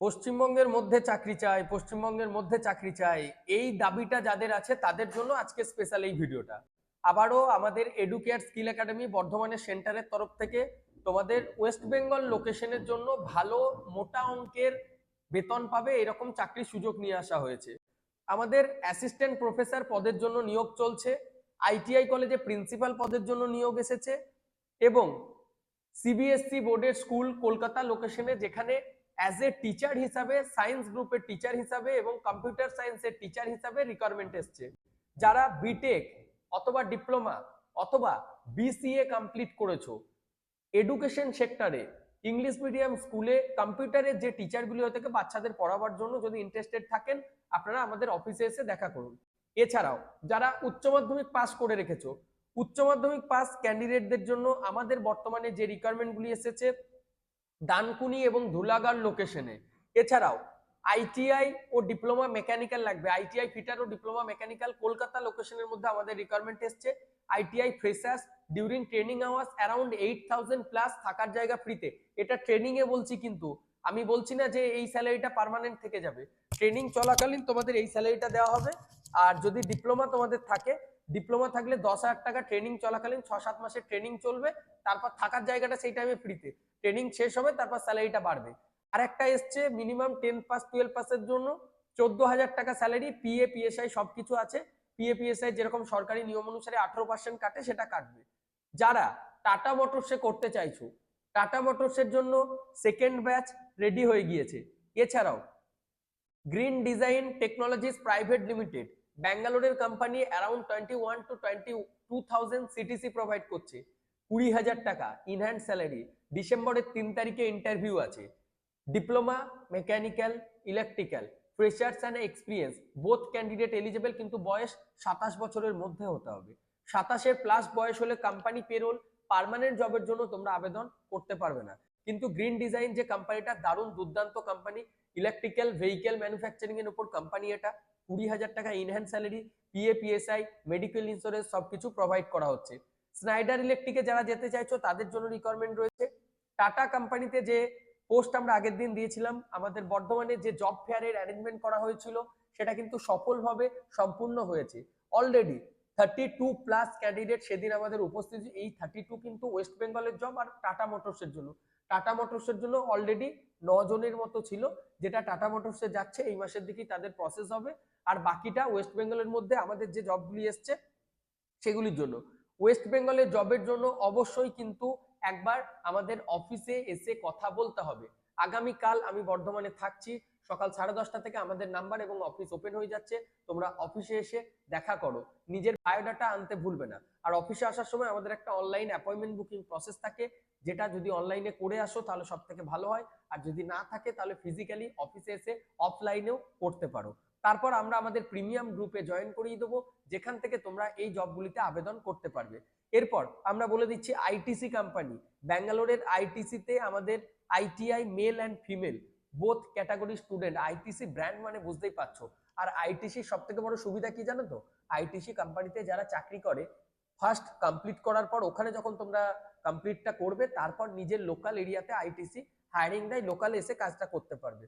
পশ্চিমবঙ্গের মধ্যে চাকরি চাই, পশ্চিমবঙ্গের মধ্যে চাকরি চাই, এই দাবিটা যাদের আছে তাদের জন্য আজকে স্পেশাল এই ভিডিওটা। আবারও আমাদের এডুকেয়ার স্কিল একাডেমি বর্ধমানের সেন্টারের তরফ থেকে তোমাদের ওয়েস্ট বেঙ্গল লোকেশনের জন্য ভালো মোটা অঙ্কের বেতন পাবে এরকম চাকরির সুযোগ নিয়ে আসা হয়েছে। আমাদের অ্যাসিস্ট্যান্ট প্রফেসর পদের জন্য নিয়োগ চলছে, আইটিআই কলেজে প্রিন্সিপাল পদের জন্য নিয়োগ এসেছে এবং সিবিএসসি বোর্ডের স্কুল কলকাতা লোকেশনে যেখানে অ্যাজ এ টিচার হিসাবে সায়েন্স গ্রুপের টিচার হিসাবে এবং কম্পিউটার সায়েন্সের টিচার হিসাবে রিকোয়ারমেন্ট এসছে। যারা বিটেক অথবা ডিপ্লোমা অথবা বিসিএ কমপ্লিট করেছো, এডুকেশন সেক্টরে ইংলিশ মিডিয়াম স্কুলে কম্পিউটারের যে টিচারগুলি হয়ে থাকে বাচ্চাদের পড়াবার জন্য যদি ইন্টারেস্টেড থাকেন আপনারা আমাদের অফিসে এসে দেখা করুন। এছাড়াও যারা উচ্চ মাধ্যমিক পাস করে রেখেছো, উচ্চ মাধ্যমিক পাস ক্যান্ডিডেটদের জন্য আমাদের বর্তমানে যে রিকোয়ারমেন্টগুলি এসেছে ডানকুনি এবং ধুলাগড় লোকেশনে। এছাড়াও আইটিআই ও ডিপ্লোমা মেকানিক্যাল লাগবে, আইটিআই ফিটার ও ডিপ্লোমা মেকানিক্যাল কলকাতা লোকেশনের মধ্যে আমাদের রিকোয়ারমেন্ট এসছে। ITI freshers during training hours around 8000 plus, থাকার জায়গা ফ্রিতে। এটা ট্রেনিং এ বলছি, কিন্তু আমি বলছি না যে এই স্যালারিটা পার্মানেন্ট থেকে যাবে। ট্রেনিং চলাকালীন তোমাদের এই স্যালারিটা দেওয়া হবে। আর যদি ডিপ্লোমা তোমাদের থাকে, ডিপ্লোমা থাকলে 10,000 টাকা ট্রেনিং চলাকালীন 6-7 মাসের ট্রেনিং চলবে, তারপর থাকার জায়গাটা সেই টাইমে ফ্রিতে। ট্রেনিং শেষ হবে তারপর স্যালারিটা বাড়বে। আর একটা এসছে মিনিমাম 10 পাস 12 পাসের জন্য 14,000 টাকা স্যালারি, পিএ পিএসআই সবকিছু আছে। পিএ পিএসআই যেরকম সরকারি নিয়ম অনুসারে 18% কাটে সেটা কাটবে। যারা টাটা মোটরসে করতে চাইছো, টাটা মোটরসের জন্য সেকেন্ড ব্যাচ রেডি হয়ে গিয়েছে। এছাড়াও Green Design Technologies Private Limited ব্যাঙ্গালোরের company around 21 to 22,000 CTC provide করছে, 20,000 টাকা ইনহ্যান্ড স্যালারি। ডিসেম্বরের 3 তারিখে ইন্টারভিউ আছে। Diploma mechanical electrical freshers and experience both candidate eligible, কিন্তু বয়স 27 বছরের মধ্যে হতে হবে। 27-এর প্লাস বয়স হলে কোম্পানি পেরোল পার্মানেন্ট জবের জন্য তোমরা আবেদন করতে পারবে না। কিন্তু গ্রিন ডিজাইন যে কোম্পানিটা দারুণ দুর্দান্ত কোম্পানি, ইলেকট্রিক্যাল ভেহিকেল ম্যানুফ্যাকচারিং এর উপর কোম্পানি, এটা 20,000 টাকা in-hand salary, PA PSI medical insurance সবকিছু প্রোভাইড করা হচ্ছে। স্নাইডার ইলেকট্রিকে যারা যেতে চাইছো তাদের জন্য রিকোয়ারমেন্ট রয়েছে। টাটা কোম্পানিতে যে পোস্ট আমরা আগের দিন দিয়েছিলাম, আমাদের বর্ধমানে যে জব ফেয়ারের অ্যারেঞ্জমেন্ট করা হয়েছিল সেটা কিন্তু সফলভাবে সম্পূর্ণ হয়েছে। অলরেডি 32 প্লাস ক্যান্ডিডেট সেদিন আমাদের উপস্থিত। এই 32 কিন্তু ওয়েস্ট বেঙ্গলের জব। আর টাটা মোটরসের জন্য, টাটা মোটরসের জন্য অলরেডি 9 জনের মতো ছিল, যেটা টাটা মোটরসে যাচ্ছে এই মাসের দিকেই তাদের প্রসেস হবে। আর বাকিটা ওয়েস্ট বেঙ্গলের মধ্যে আমাদের যে জবগুলি এসছে সেগুলির জন্য। ওয়েস্ট বেঙ্গলের জবের জন্য অবশ্যই কিন্তু একবার আমাদের অফিসে এসে কথা বলতে হবে। আগামীকাল আমি বর্ধমানে থাকছি, সকাল 10:30 থেকে আমাদের নাম্বার এবং অফিস ওপেন হয়ে যাচ্ছে। তোমরা অফিসে এসে দেখা করো, নিজের বায়োডাটা আনতে ভুলবে না। আর অফিসে আসার সময় আমাদের একটা অনলাইন অ্যাপয়েন্টমেন্ট বুকিং প্রসেস থাকে, যেটা যদি অনলাইনে করে আসো তাহলে সব থেকে ভালো হয়। আর যদি না থাকে তাহলে ফিজিক্যালি অফিসে এসে অফলাইনেও করতে পারো। তারপর আমরা আমাদের প্রিমিয়াম গ্রুপে জয়েন করিয়ে দেবো, যেখান থেকে তোমরা এই জবগুলিতে আবেদন করতে পারবে। এরপর আমরা বলে দিচ্ছি আইটিসি কোম্পানি, ব্যাঙ্গালোরের আইটিসিতে আমাদের ITI male and female both category student. ITC brand মানে বুঝতেই পারছো। আর আইটিসি সব থেকে বড় সুবিধা কি জানো তো, আইটিসি কোম্পানিতে যারা চাকরি করে ফার্স্ট কমপ্লিট করার পর ওখানে যখন তোমরা কমপ্লিটটা করবে তারপর নিজের লোকাল এরিয়াতে আইটিসি হায়ারিং দেয়, লোকালে এসে কাজটা করতে পারবে।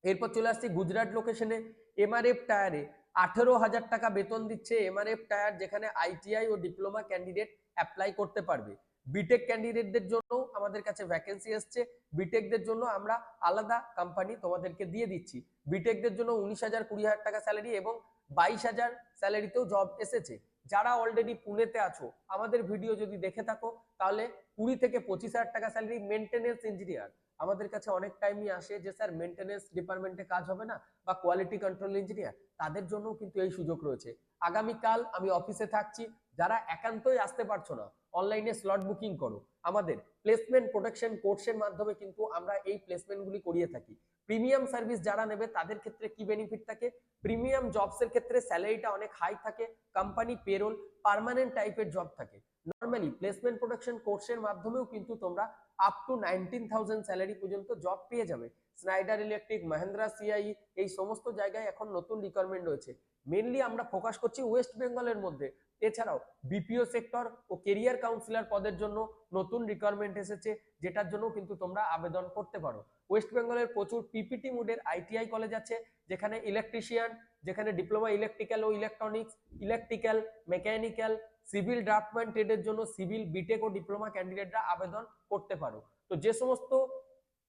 এরপর চলে আসছি গুজরাট লোকেশনে, এমআরএফ টায়ারে 18,000 টাকা বেতন দিচ্ছে। এমআরএফ টায়ার যেখানে আইটিআই ও ডিপ্লোমা ক্যান্ডিডেট অ্যাপ্লাই করতে পারবে। বিটেক ক্যান্ডিডেটদের জন্য আমাদের কাছে ভ্যাকেন্সি এসছে। বিটেকদের জন্য আমরা আলাদা কোম্পানি তোমাদেরকে দিয়ে দিচ্ছি। বিটেকদের জন্য 19,000 20,000 টাকা স্যালারি এবং 22,000 স্যালারিতেও জব এসেছে। যারা অলরেডি পুনেতে আছো আমাদের ভিডিও যদি দেখে থাকো তাহলে 20 থেকে 25,000 টাকা স্যালারি মেনটেনেন্স ইঞ্জিনিয়ার। আমাদের কাছে অনেক টাইমই আসে যে স্যার মেনটেনেন্স ডিপার্টমেন্টে কাজ হবে না বা কোয়ালিটি কন্ট্রোল ইঞ্জিনিয়ার, তাদের জন্য কিন্তু এই সুযোগ রয়েছে। আগামীকাল আমি অফিসে থাকছি, যারা একান্তই আসতে পারছো না অনলাইনে স্লট বুকিং করো। আমাদের প্লেসমেন্ট প্রোটেকশন কোর্সের মাধ্যমে কিন্তু আমরা এই প্লেসমেন্টগুলি করিয়ে থাকি। প্রিমিয়াম সার্ভিস যারা নেবে তাদের ক্ষেত্রে কি বেনিফিট থাকে, প্রিমিয়াম জবসের ক্ষেত্রে স্যালারিটা অনেক হাই থাকে, কোম্পানি পেরোল পার্মানেন্ট টাইপের জব থাকে। নর্মালি প্লেসমেন্ট প্রোটেকশন কোর্সের মাধ্যমেও কিন্তু তোমরা আপ টু 19,000 স্যালারি পর্যন্ত জব পেয়ে যাবে। স্নাইডার ইলেকট্রিক, মহেন্দ্রা সিআই, এই সমস্ত জায়গায় এখন নতুন রিকোয়ারমেন্ট রয়েছে। মেনলি আমরা ফোকাস করছি ওয়েস্ট বেঙ্গলের মধ্যে। এছাড়াও বিপিও সেক্টর ও কেরিয়ার কাউন্সিলর পদের জন্য নতুন রিকোয়ারমেন্ট এসেছে, যেটার জন্য কিন্তু তোমরা আবেদন করতে পারো। ওয়েস্ট বেঙ্গলের প্রচুর পিপিটি মোডের আইটিআই কলেজ আছে, যেখানে ইলেকট্রিশিয়ান, যেখানে ডিপ্লোমা ইলেকট্রিক্যাল ও electronics, electrical, mechanical, civil draughtsman ট্রেডের জন্য সিভিল, বিটেক ও ডিপ্লোমা ক্যান্ডিডেটরা আবেদন করতে পারো। তো যে সমস্ত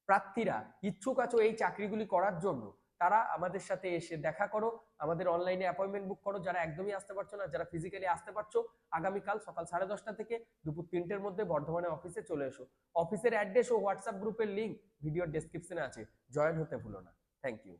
প্রার্থীরা ইচ্ছুক আছো এই চাকরিগুলি করার জন্য, তারা আমাদের সাথে এসে দেখা করো, আমাদের অনলাইনে অ্যাপয়েন্টমেন্ট বুক করো। যারা একদমই আসতে পারছো না, যারা ফিজিক্যালি আসতে পারছো, আগামীকাল সকাল 10:30 থেকে দুপুর 3টের মধ্যে বর্ধমানে অফিসে চলে এসো। অফিসের অ্যাড্রেস ও হোয়াটসঅ্যাপ গ্রুপের লিঙ্ক ভিডিওর ডেসক্রিপশনে আছে, জয়েন হতে ভুলো না। Thank you.